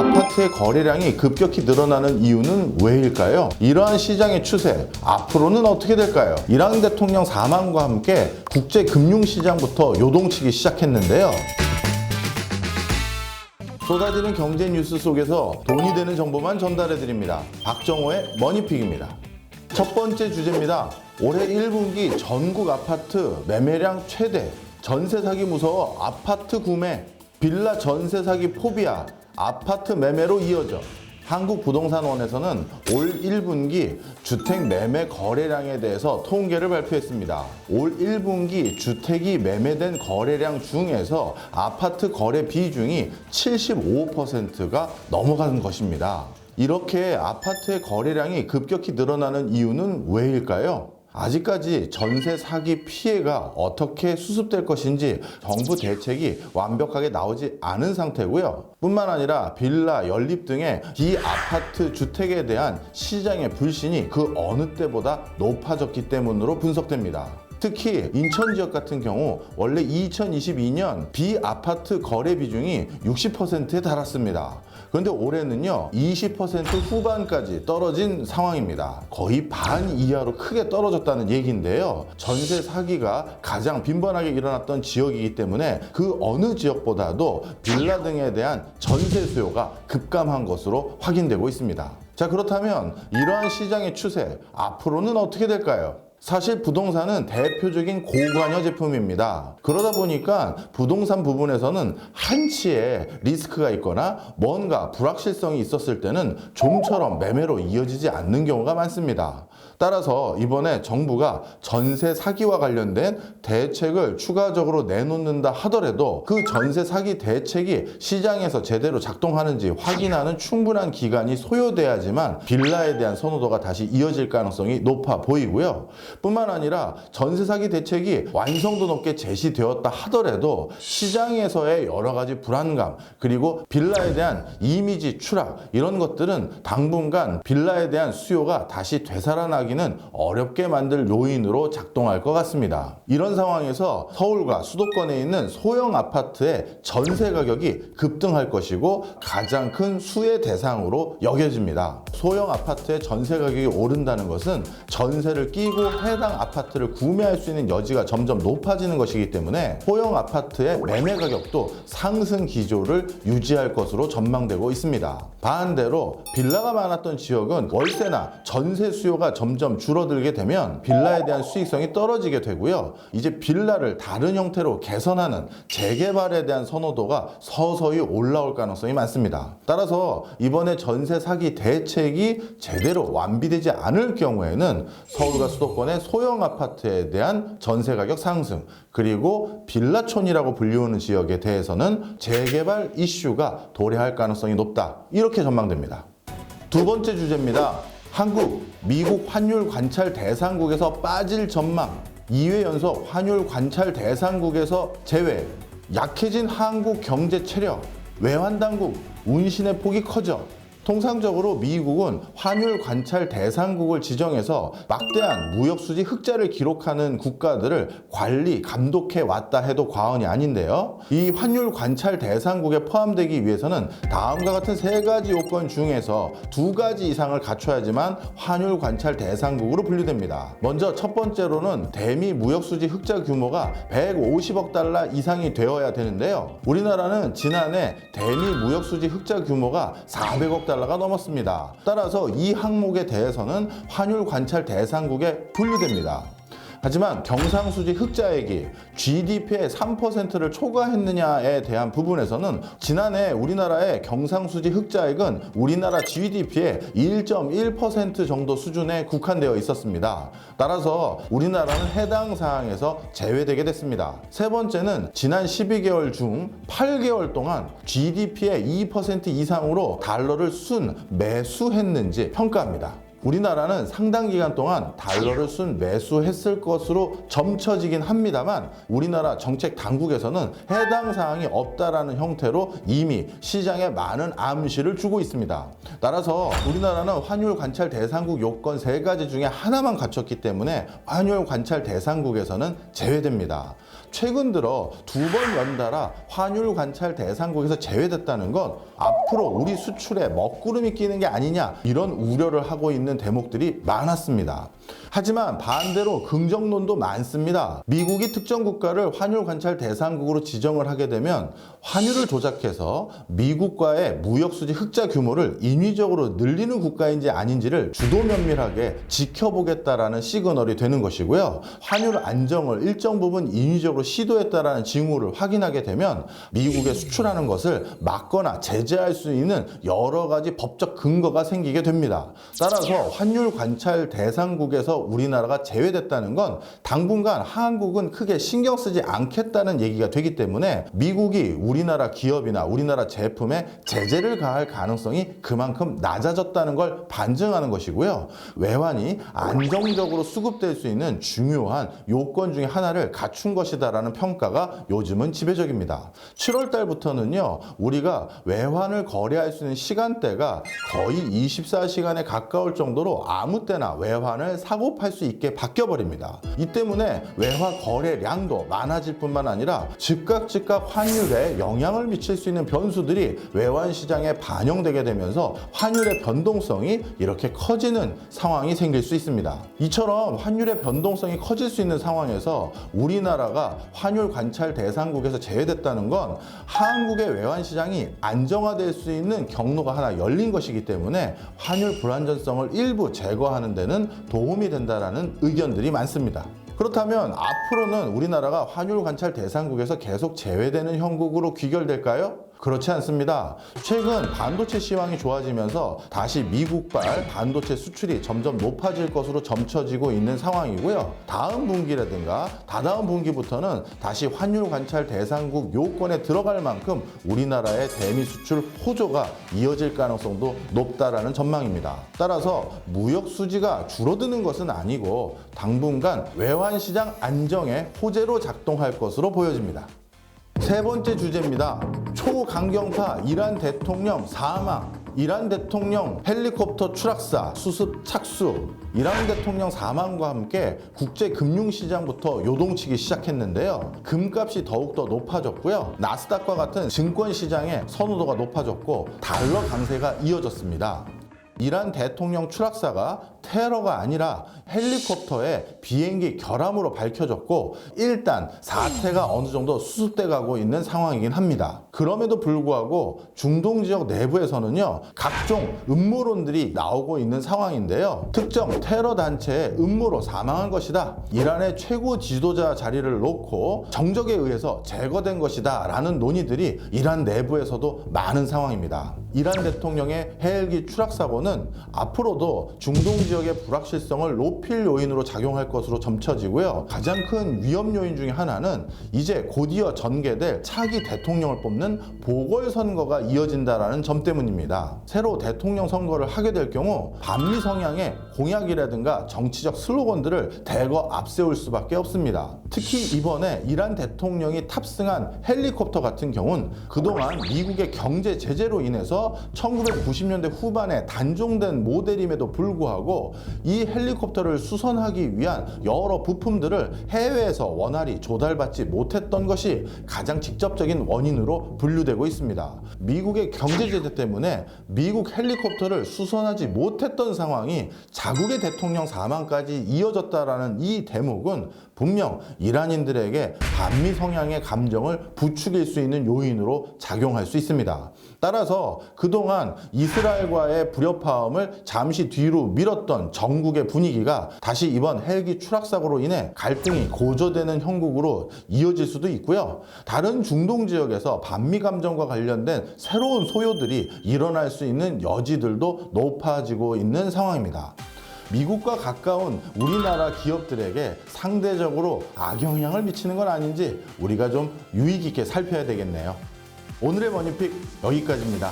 아파트의 거래량이 급격히 늘어나는 이유는 왜일까요? 이러한 시장의 추세, 앞으로는 어떻게 될까요? 이랑 대통령 사망과 함께 국제 금융시장부터 요동치기 시작했는데요. 쏟아지는 경제 뉴스 속에서 돈이 되는 정보만 전달해드립니다. 박정호의 머니픽입니다. 첫 번째 주제입니다. 올해 1분기 전국 아파트 매매량 최대, 전세 사기 무서워 아파트 구매, 빌라 전세 사기 포비아, 아파트 매매로 이어져. 한국부동산원에서는 올 1분기 주택 매매 거래량에 대해서 통계를 발표했습니다. 올 1분기 주택이 매매된 거래량 중에서 아파트 거래 비중이 75%가 넘어가는 것입니다. 이렇게 아파트의 거래량이 급격히 늘어나는 이유는 왜일까요? 아직까지 전세 사기 피해가 어떻게 수습될 것인지 정부 대책이 완벽하게 나오지 않은 상태고요. 뿐만 아니라 빌라, 연립 등의 비아파트 주택에 대한 시장의 불신이 그 어느 때보다 높아졌기 때문으로 분석됩니다. 특히 인천 지역 같은 경우 원래 2022년 비아파트 거래 비중이 60%에 달았습니다. 그런데 올해는요 20% 후반까지 떨어진 상황입니다. 거의 반 이하로 크게 떨어졌다는 얘기인데요. 전세 사기가 가장 빈번하게 일어났던 지역이기 때문에 그 어느 지역보다도 빌라 등에 대한 전세 수요가 급감한 것으로 확인되고 있습니다. 자, 그렇다면 이러한 시장의 추세 앞으로는 어떻게 될까요? 사실 부동산은 대표적인 고관여 제품입니다. 그러다 보니까 부동산 부분에서는 한치의 리스크가 있거나 뭔가 불확실성이 있었을 때는 좀처럼 매매로 이어지지 않는 경우가 많습니다. 따라서 이번에 정부가 전세 사기와 관련된 대책을 추가적으로 내놓는다 하더라도 그 전세 사기 대책이 시장에서 제대로 작동하는지 확인하는 충분한 기간이 소요돼야지만 빌라에 대한 선호도가 다시 이어질 가능성이 높아 보이고요. 뿐만 아니라 전세 사기 대책이 완성도 높게 제시되었다 하더라도 시장에서의 여러 가지 불안감, 그리고 빌라에 대한 이미지 추락, 이런 것들은 당분간 빌라에 대한 수요가 다시 되살아나기는 어렵게 만들 요인으로 작동할 것 같습니다. 이런 상황에서 서울과 수도권에 있는 소형 아파트의 전세 가격이 급등할 것이고 가장 큰 수혜 대상으로 여겨집니다. 소형 아파트의 전세 가격이 오른다는 것은 전세를 끼고 해당 아파트를 구매할 수 있는 여지가 점점 높아지는 것이기 때문에 소형 아파트의 매매 가격도 상승 기조를 유지할 것으로 전망되고 있습니다. 반대로 빌라가 많았던 지역은 월세나 전세 수요가 점점 줄어들게 되면 빌라에 대한 수익성이 떨어지게 되고요. 이제 빌라를 다른 형태로 개선하는 재개발에 대한 선호도가 서서히 올라올 가능성이 많습니다. 따라서 이번에 전세 사기 대책이 제대로 완비되지 않을 경우에는 서울과 수도권의 소형 아파트에 대한 전세 가격 상승, 그리고 빌라촌이라고 불리우는 지역에 대해서는 재개발 이슈가 도래할 가능성이 높다, 이렇게 전망됩니다. 두 번째 주제입니다. 한국, 미국 환율 관찰 대상국에서 빠질 전망, 2회 연속 환율 관찰 대상국에서 제외, 약해진 한국 경제 체력, 외환당국, 운신의 폭이 커져. 통상적으로 미국은 환율 관찰 대상국을 지정해서 막대한 무역수지 흑자를 기록하는 국가들을 관리, 감독해 왔다 해도 과언이 아닌데요. 이 환율 관찰 대상국에 포함되기 위해서는 다음과 같은 세 가지 요건 중에서 두 가지 이상을 갖춰야지만 환율 관찰 대상국으로 분류됩니다. 먼저 첫 번째로는 대미 무역수지 흑자 규모가 150억 달러 이상이 되어야 되는데요. 우리나라는 지난해 대미 무역수지 흑자 규모가 400억 달러가 넘었습니다. 따라서 이 항목에 대해서는 환율 관찰 대상국에 분류됩니다. 하지만 경상수지 흑자액이 GDP의 3%를 초과했느냐에 대한 부분에서는 지난해 우리나라의 경상수지 흑자액은 우리나라 GDP의 1.1% 정도 수준에 국한되어 있었습니다. 따라서 우리나라는 해당 사항에서 제외되게 됐습니다. 세 번째는 지난 12개월 중 8개월 동안 GDP의 2% 이상으로 달러를 순매수했는지 평가합니다. 우리나라는 상당 기간 동안 달러를 순매수했을 것으로 점쳐지긴 합니다만 우리나라 정책 당국에서는 해당 사항이 없다라는 형태로 이미 시장에 많은 암시를 주고 있습니다. 따라서 우리나라는 환율 관찰 대상국 요건 세 가지 중에 하나만 갖췄기 때문에 환율 관찰 대상국에서는 제외됩니다. 최근 들어 2번 연달아 환율 관찰 대상국에서 제외됐다는 건 앞으로 우리 수출에 먹구름이 끼는 게 아니냐, 이런 우려를 하고 있는 대목들이 많았습니다. 하지만 반대로 긍정론도 많습니다. 미국이 특정 국가를 환율 관찰 대상국으로 지정을 하게 되면 환율을 조작해서 미국과의 무역수지 흑자 규모를 인위적으로 늘리는 국가인지 아닌지를 주도 면밀하게 지켜보겠다라는 시그널이 되는 것이고요. 환율 안정을 일정 부분 인위적으로 시도했다라는 징후를 확인하게 되면 미국에 수출하는 것을 막거나 제재할 수 있는 여러 가지 법적 근거가 생기게 됩니다. 따라서 환율 관찰 대상국에서 우리나라가 제외됐다는 건 당분간 한국은 크게 신경 쓰지 않겠다는 얘기가 되기 때문에 미국이 우리나라 기업이나 우리나라 제품에 제재를 가할 가능성이 그만큼 낮아졌다는 걸 반증하는 것이고요. 외환이 안정적으로 수급될 수 있는 중요한 요건 중에 하나를 갖춘 것이다라는 평가가 요즘은 지배적입니다. 7월 달부터는요, 우리가 외환을 거래할 수 있는 시간대가 거의 24시간에 가까울 정도로 아무 때나 외환을 사고 팔 수 있게 바뀌어버립니다. 이 때문에 외화 거래량도 많아질 뿐만 아니라 즉각 환율에 영향을 미칠 수 있는 변수들이 외환 시장에 반영되게 되면서 환율의 변동성이 이렇게 커지는 상황이 생길 수 있습니다. 이처럼 환율의 변동성이 커질 수 있는 상황에서 우리나라가 환율 관찰 대상국에서 제외됐다는 건 한국의 외환 시장이 안정화될 수 있는 경로가 하나 열린 것이기 때문에 환율 불안전성을 일부 제거하는 데는 도움이 된다라는 의견들이 많습니다. 그렇다면 앞으로는 우리나라가 환율 관찰 대상국에서 계속 제외되는 형국으로 귀결될까요? 그렇지 않습니다. 최근 반도체 시황이 좋아지면서 다시 미국발 반도체 수출이 점점 높아질 것으로 점쳐지고 있는 상황이고요. 다음 분기라든가 다다음 분기부터는 다시 환율 관찰 대상국 요건에 들어갈 만큼 우리나라의 대미 수출 호조가 이어질 가능성도 높다라는 전망입니다. 따라서 무역 수지가 줄어드는 것은 아니고 당분간 외환 시장 안정의 호재로 작동할 것으로 보여집니다. 세 번째 주제입니다. 초강경파 이란 대통령 사망, 이란 대통령 헬리콥터 추락사 수습 착수. 이란 대통령 사망과 함께 국제 금융시장부터 요동치기 시작했는데요. 금값이 더욱더 높아졌고요. 나스닥과 같은 증권시장의 선호도가 높아졌고 달러 강세가 이어졌습니다. 이란 대통령 추락사가 테러가 아니라 헬리콥터의 비행기 결함으로 밝혀졌고 일단 사태가 어느 정도 수습돼 가고 있는 상황이긴 합니다. 그럼에도 불구하고 중동 지역 내부에서는요, 각종 음모론들이 나오고 있는 상황인데요. 특정 테러 단체의 음모로 사망한 것이다, 이란의 최고 지도자 자리를 놓고 정적에 의해서 제거된 것이다 라는 논의들이 이란 내부에서도 많은 상황입니다. 이란 대통령의 헬기 추락 사고는 앞으로도 중동 지역의 불확실성을 높일 요인으로 작용할 것으로 점쳐지고요. 가장 큰 위험 요인 중에 하나는 이제 곧이어 전개될 차기 대통령을 뽑는 보궐선거가 이어진다는 점 때문입니다. 새로 대통령 선거를 하게 될 경우 반미 성향의 공약이라든가 정치적 슬로건들을 대거 앞세울 수밖에 없습니다. 특히 이번에 이란 대통령이 탑승한 헬리콥터 같은 경우는 그동안 미국의 경제 제재로 인해서 1990년대 후반에 단종된 모델임에도 불구하고 이 헬리콥터를 수선하기 위한 여러 부품들을 해외에서 원활히 조달받지 못했던 것이 가장 직접적인 원인으로 분류되고 있습니다. 미국의 경제 제재 때문에 미국 헬리콥터를 수선하지 못했던 상황이 자국의 대통령 사망까지 이어졌다라는 이 대목은 분명 이란인들에게 반미 성향의 감정을 부추길 수 있는 요인으로 작용할 수 있습니다. 따라서 그동안 이스라엘과의 불협화음을 잠시 뒤로 밀었던 전국의 분위기가 다시 이번 헬기 추락 사고로 인해 갈등이 고조되는 형국으로 이어질 수도 있고요. 다른 중동 지역에서 반미 감정과 관련된 새로운 소요들이 일어날 수 있는 여지들도 높아지고 있는 상황입니다. 미국과 가까운 우리나라 기업들에게 상대적으로 악영향을 미치는 건 아닌지 우리가 좀 유의 깊게 살펴야 되겠네요. 오늘의 머니픽 여기까지입니다.